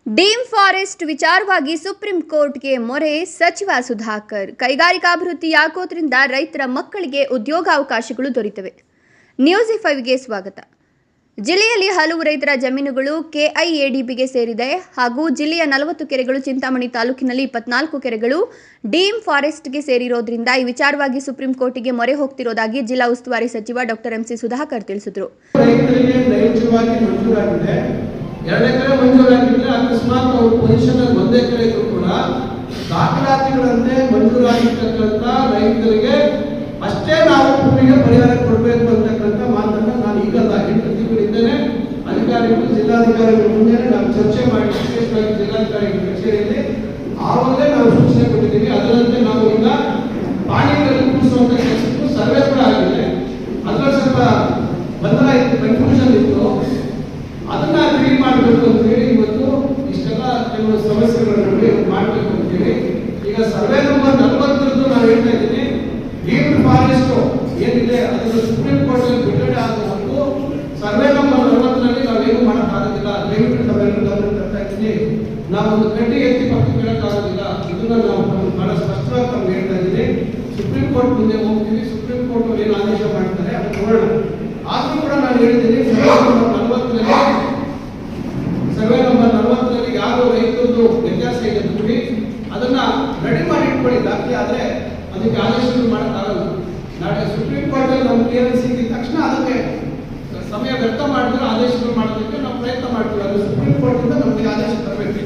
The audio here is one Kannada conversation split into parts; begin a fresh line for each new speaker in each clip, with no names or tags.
ಡೀಮ್ ಫಾರೆಸ್ಟ್ ವಿಚಾರವಾಗಿ ಸುಪ್ರೀಂ ಕೋರ್ಟ್ಗೆ ಮೊರೆ ಸಚಿವ ಸುಧಾಕರ್. ಕೈಗಾರಿಕಾಭಿವೃದ್ಧಿ ಆಗೋದ್ರಿಂದ ರೈತರ ಮಕ್ಕಳಿಗೆ ಉದ್ಯೋಗಾವಕಾಶಗಳು ದೊರೆಯುತ್ತವೆ. ನ್ಯೂಸ್ 5ಗೆ ಸ್ವಾಗತ. ಜಿಲ್ಲೆಯಲ್ಲಿ ಹಲವು ರೈತರ ಜಮೀನುಗಳು ಕೆಐಎಡಿಬಿಗೆ ಸೇರಿದೆ ಹಾಗೂ ಜಿಲ್ಲೆಯ 40 ಕೆರೆಗಳು, ಚಿಂತಾಮಣಿ ತಾಲೂಕಿನಲ್ಲಿ 24 ಕೆರೆಗಳು ಡೀಮ್ ಫಾರೆಸ್ಟ್ಗೆ ಸೇರಿರೋದ್ರಿಂದ ಈ ವಿಚಾರವಾಗಿ ಸುಪ್ರೀಂ ಕೋರ್ಟ್ಗೆ ಮೊರೆ ಹೋಗ್ತಿರೋದಾಗಿ ಜಿಲ್ಲಾ ಉಸ್ತುವಾರಿ ಸಚಿವ ಡಾಕ್ಟರ್ ಎಂಸಿ ಸುಧಾಕರ್ ತಿಳಿಸಿದರು.
2 ಎಕರೆ ಮಂಜೂರಾಗಿದ್ರೆ ಅಕಸ್ಮಾತ್ ಅವ್ರ ಪೊಸಿಷನ್ ಅಲ್ಲಿ 1 ಎಕರೆ ಇದ್ರು ಕೂಡ ದಾಖಲಾತಿಗಳಂತೆ ಮಂಜೂರಾಗಿರ್ತಕ್ಕಂಥ ರೈತರಿಗೆ ಅಷ್ಟೇ ನಾವು ಭೂಮಿಗೆ ಪರಿಹಾರ ಕೊಡಬೇಕು ಅಂತಕ್ಕಂಥ ಮಾತನ್ನ ನಾನು ಈಗಲ್ಲ 8 ತಿಂಗಳಿಂದಲೇ ಅಧಿಕಾರಿಗಳು, ಜಿಲ್ಲಾಧಿಕಾರಿಗಳ ಮುಂದೆ ನಾವು ಚರ್ಚೆ ಮಾಡಿ ವಿಶೇಷವಾಗಿ ಜಿಲ್ಲಾಧಿಕಾರಿಗಳ ಕಚೇರಿಯಲ್ಲಿ ಆವಾಗಲೇ ನಾವು ಸೂಚನೆ ಕೊಟ್ಟಿದ್ದೀವಿ. ಅದರಂತೆ ನಾವು ಈಗ ಪಾಣಿಗಳಲ್ಲಿ ಕೂರಿಸುವಂತ ಕೆಲಸಕ್ಕೂ ಸರ್ವೆ ಕೂಡ ಆಗಿದೆ. ಅದರಲ್ಲಿ ಸ್ವಲ್ಪ ಗೊಂದಲ ಇತ್ತು, ಕನ್ಫ್ಯೂಷನ್ ಇತ್ತು. ಅದನ್ನ ಕ್ಲೀನ್ ಮಾಡಬೇಕು ಅಂತ ಹೇಳಿ ಇವತ್ತು ಇಷ್ಟೆಲ್ಲ ಕೆಲವು ಸಮಸ್ಯೆಗಳನ್ನು ಮಾಡಬೇಕು ಅಂತ ಹೇಳಿ ಈಗ ಸರ್ವೆ ನಂಬರ್ 40 ನಾನು ಹೇಳ್ತಾ ಇದ್ದೀನಿ. ಡೀಮ್ಡ್ ಫಾರೆಸ್ಟ್ ಏನಿದೆ ಅದನ್ನು ಸುಪ್ರೀಂ ಕೋರ್ಟ್ ಅಲ್ಲಿ ಬಿಡುಗಡೆ ಆಗುವವರೆಗೂ ಸರ್ವೆ ನಂಬರ್ 40 ನಾವೇನು ಮಾಡೋಕ್ಕಾಗೋದಿಲ್ಲ. ದಯವಿಟ್ಟು ತಾವೆಲ್ಲರೂ ಗಮನ ತರ್ತಾ ಇದ್ದೀನಿ. ನಾವೊಂದು ಕಡ್ಡಿ ಎತ್ತಿ ಪಕ್ಕಕ್ಕೆ ಇಡಕ್ಕಾಗೋದಿಲ್ಲ. ಇದನ್ನ ನಾವು ಬಹಳ ಸ್ಪಷ್ಟವಾಗಿ ತಮ್ಗೆ ಹೇಳ್ತಾ ಇದ್ದೀನಿ. ಸುಪ್ರೀಂ ಕೋರ್ಟ್ ಮುಂದೆ ಹೋಗ್ತೀವಿ. ಸುಪ್ರೀಂ ಕೋರ್ಟ್ ಅವರು ಏನು ಆದೇಶ ಮಾಡ್ತಾರೆ ಅದು ನೋಡೋಣ. ಆದ್ರೂ ಕೂಡ ನಾನು ಹೇಳಿದ್ದೀನಿ, ಸರ್ವೆ ನಂಬರ್ 40 ಯಾವ ರೈತರದ್ದು ವ್ಯತ್ಯಾಸ ಇದೆ ನೋಡಿ, ಅದನ್ನ ರೆಡಿ ಮಾಡಿ ಇಟ್ಕೊಳ್ಳಿ ದಾಖಲೆ. ಆದ್ರೆ ಅದಕ್ಕೆ ಆದೇಶಗಳು ಮಾಡೋಕ್ಕಾಗಲ್ಲ. ನಾಳೆ ಸುಪ್ರೀಂ ಕೋರ್ಟ್ ಅಲ್ಲಿ ನಮ್ಗೆ ಕ್ಲಿಯರೆನ್ಸ್ ಸಿಕ್ಕಿದ ತಕ್ಷಣ ಅದಕ್ಕೆ ಸಮಯ ವ್ಯರ್ಥ ಮಾಡಿದ್ರೆ ಆದೇಶಗಳು ಮಾಡೋದಕ್ಕೆ ನಾವು ಪ್ರಯತ್ನ ಮಾಡ್ತೀವಿ. ಅದು ಸುಪ್ರೀಂ ಕೋರ್ಟ್ ಇಂದ ನಮಗೆ ಆದೇಶ ತರಬೇಕು.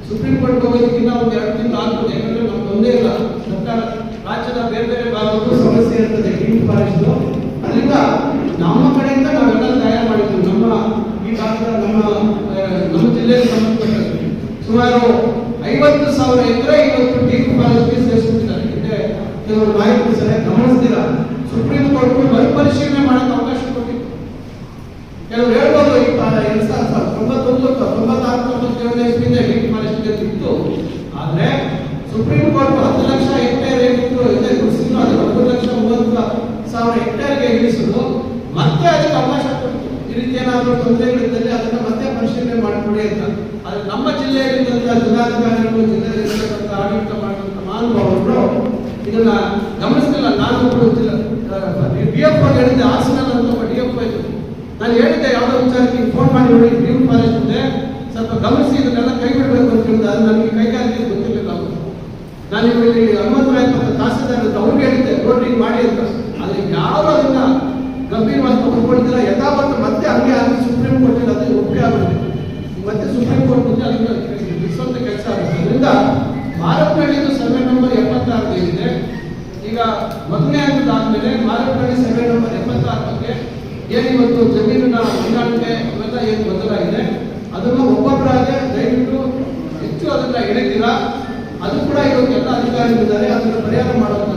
ಸುಪ್ರೀಂ ಕೋರ್ಟ್ ಹೋಗೋದಕ್ಕಿಂತ ಒಂದು 2 ತಿಂಗಳು ಆಗ್ಬೋದು. ಯಾಕಂದ್ರೆ ನಮ್ಗೆ ಒಂದೇ ಇಲ್ಲ, ಸರ್ಕಾರ ರಾಜ್ಯದ ಬೇರೆ ಬೇರೆ ಭಾಗಕ್ಕೂ ಸಮಸ್ಯೆ ಇರ್ತದೆ ಡೀಮ್ ಫಾರೆಸ್ಟ್. ಅದರಿಂದ ನಮ್ಮ ಕಡೆಯಿಂದ ನಾವೆಲ್ಲ ತಯಾರು ಮಾಡಿದ್ವಿ. ನಮ್ಮ ಈ ಭಾಗದ ನಮ್ಮ ಜಿಲ್ಲೆಯಲ್ಲಿ ಸಂಬಂಧಪಟ್ಟದ್ದು ಸುಮಾರು 50,000 ಎಕರೆ ಇವತ್ತು ಡೀಮ್ ಫಾರೆಸ್ಟ್ಗೆ ಸೇರಿಸುತ್ತಿದ್ದಾರೆ. ಹಿಂದೆ ಕೆಲವರು ನಾಯಕರು ಸರಿಯಾಗಿ ಗಮನಿಸ್ತೀರ. ಸುಪ್ರೀಂ ಕೋರ್ಟ್ ಮರುಪರಿಶೀಲನೆ ಮಾಡಕ್ಕೆ ಅವಕಾಶ ಕೊಟ್ಟಿತ್ತು. ಕೆಲವರು ಹೇಳ್ಬೋದು 1999 ಡೀಮ್ ಫಾರೆಸ್ಟ್ ಇತ್ತು. ಆದ್ರೆ ಸುಪ್ರೀಂ ಕೋರ್ಟ್ 10 ಲಕ್ಷ ಹೆಕ್ಟೇರ್ ಏನಿತ್ತು ಇದೆ ಗುರುಸಿದ್ರು, ಅದು 10,30,000 ಹೆಕ್ಟೇರ್ಗೆ ಇಳಿಸುದು ಮತ್ತೆ ಅದಕ್ಕೆ ಅವಕಾಶ ಕೊಡ್ತು. ಈ ರೀತಿ ಏನಾದರೂ ತೊಂದರೆಗಳಿದ್ದಲ್ಲಿ ಅದನ್ನ ಮತ್ತೆ ಪರಿಶೀಲನೆ ಮಾಡಿಕೊಡಿ ಅಂತ. ಆದ್ರೆ ನಮ್ಮ ಜಿಲ್ಲೆಯಲ್ಲಿದ್ದಂಥ ಜಿಲ್ಲಾಧಿಕಾರಿಗಳು, ಜಿಲ್ಲೆಯಲ್ಲಿರ್ತಕ್ಕಂಥ ಆಡಳಿತ ಮಾಡುವಂತ ಮಹಾನುಭಾವರು ಇದನ್ನ ಗಮನಿಸಲಿಲ್ಲ. ನಾನು DFO ಹೇಳಿದ್ದೆ, ಹಾಸನಲ್ಲಿ ಅಂತ ಒಬ್ಬ DFO ಇತ್ತು. ನಾನು ಹೇಳಿದ್ದೆ ಯಾವುದೋ ವಿಚಾರಕ್ಕೆ ಫೋನ್ ಮಾಡಿ ನೋಡಿ ಡೀಮ್ ಫಾರೆಸ್ಟ್ ಇದೆ, ಸ್ವಲ್ಪ ಗಮನಿಸಿ ಇದನ್ನೆಲ್ಲ ಕೈ ಬಿಡಬೇಕು ಅಂತ ಹೇಳಿದೆ. ಅದು ನನಗೆ ಕೈಗಾರಿಕೆ ಗೊತ್ತಿರಲಿಲ್ಲ. ನಾನು ಇಲ್ಲಿ ಹನುಮಂತರಾಯ ತಹಸೀಲ್ದಾರ್ ಅಂತ ಅವ್ರಿಗೆ ಹೇಳಿದ್ದೆ ನೋಡ್ರಿ ಮಾಡಿ ಅಂತ. ಆದ್ರೆ ಯಾರು ಅದನ್ನ ಗಂಭೀರವಾಗಿ ತಗೊಂಡ್ಕೊಳ್ತೀರ ಯಥಾವತ್ತು ಮತ್ತೆ ಹಂಗೆ ಆಗಿ ಸುಪ್ರೀಂ ಕೋರ್ಟ್ ಅದಕ್ಕೆ ಒಪ್ಪಿಗೆ ಆಗುತ್ತೆ. ಮತ್ತೆ ಸುಪ್ರೀಂ ಕೋರ್ಟ್ ಮುಂದೆ ಅದನ್ನ ಬಿಡಿಸುವಂತ ಕೆಲಸ ಆಗುತ್ತೆ. ಅದರಿಂದ ಮಾರಪ್ಪನಹಳ್ಳಿ ಸರ್ವೆ ನಂಬರ್ 76 ಏನಿದೆ, ಈಗ ಮೊದಲನೇ ಹಂತದಾದ್ಮೇಲೆ ಮಾರಪ್ಪನಹಳ್ಳಿ ಸರ್ವೆ ನಂಬರ್ 76 ಬಗ್ಗೆ ಏನಿವತ್ತು ಜಮೀನಿನ ಹೊಂದಾಣಿಕೆ ಅವೆಲ್ಲ ಏನು ಬದಲಾಗಿದೆ ಅದನ್ನು ಒಬ್ಬೊಬ್ಬರಾಗೆ ದಯವಿಟ್ಟು ಹೆಚ್ಚು ಅದನ್ನ ಎಳೆದಿರ. ಅದು ಕೂಡ ಇವತ್ತು ಎಲ್ಲ ಅಧಿಕಾರಿಗಳಿದ್ದಾರೆ. ಅದನ್ನು ಪರಿಹಾರ ಮಾಡುವಂತ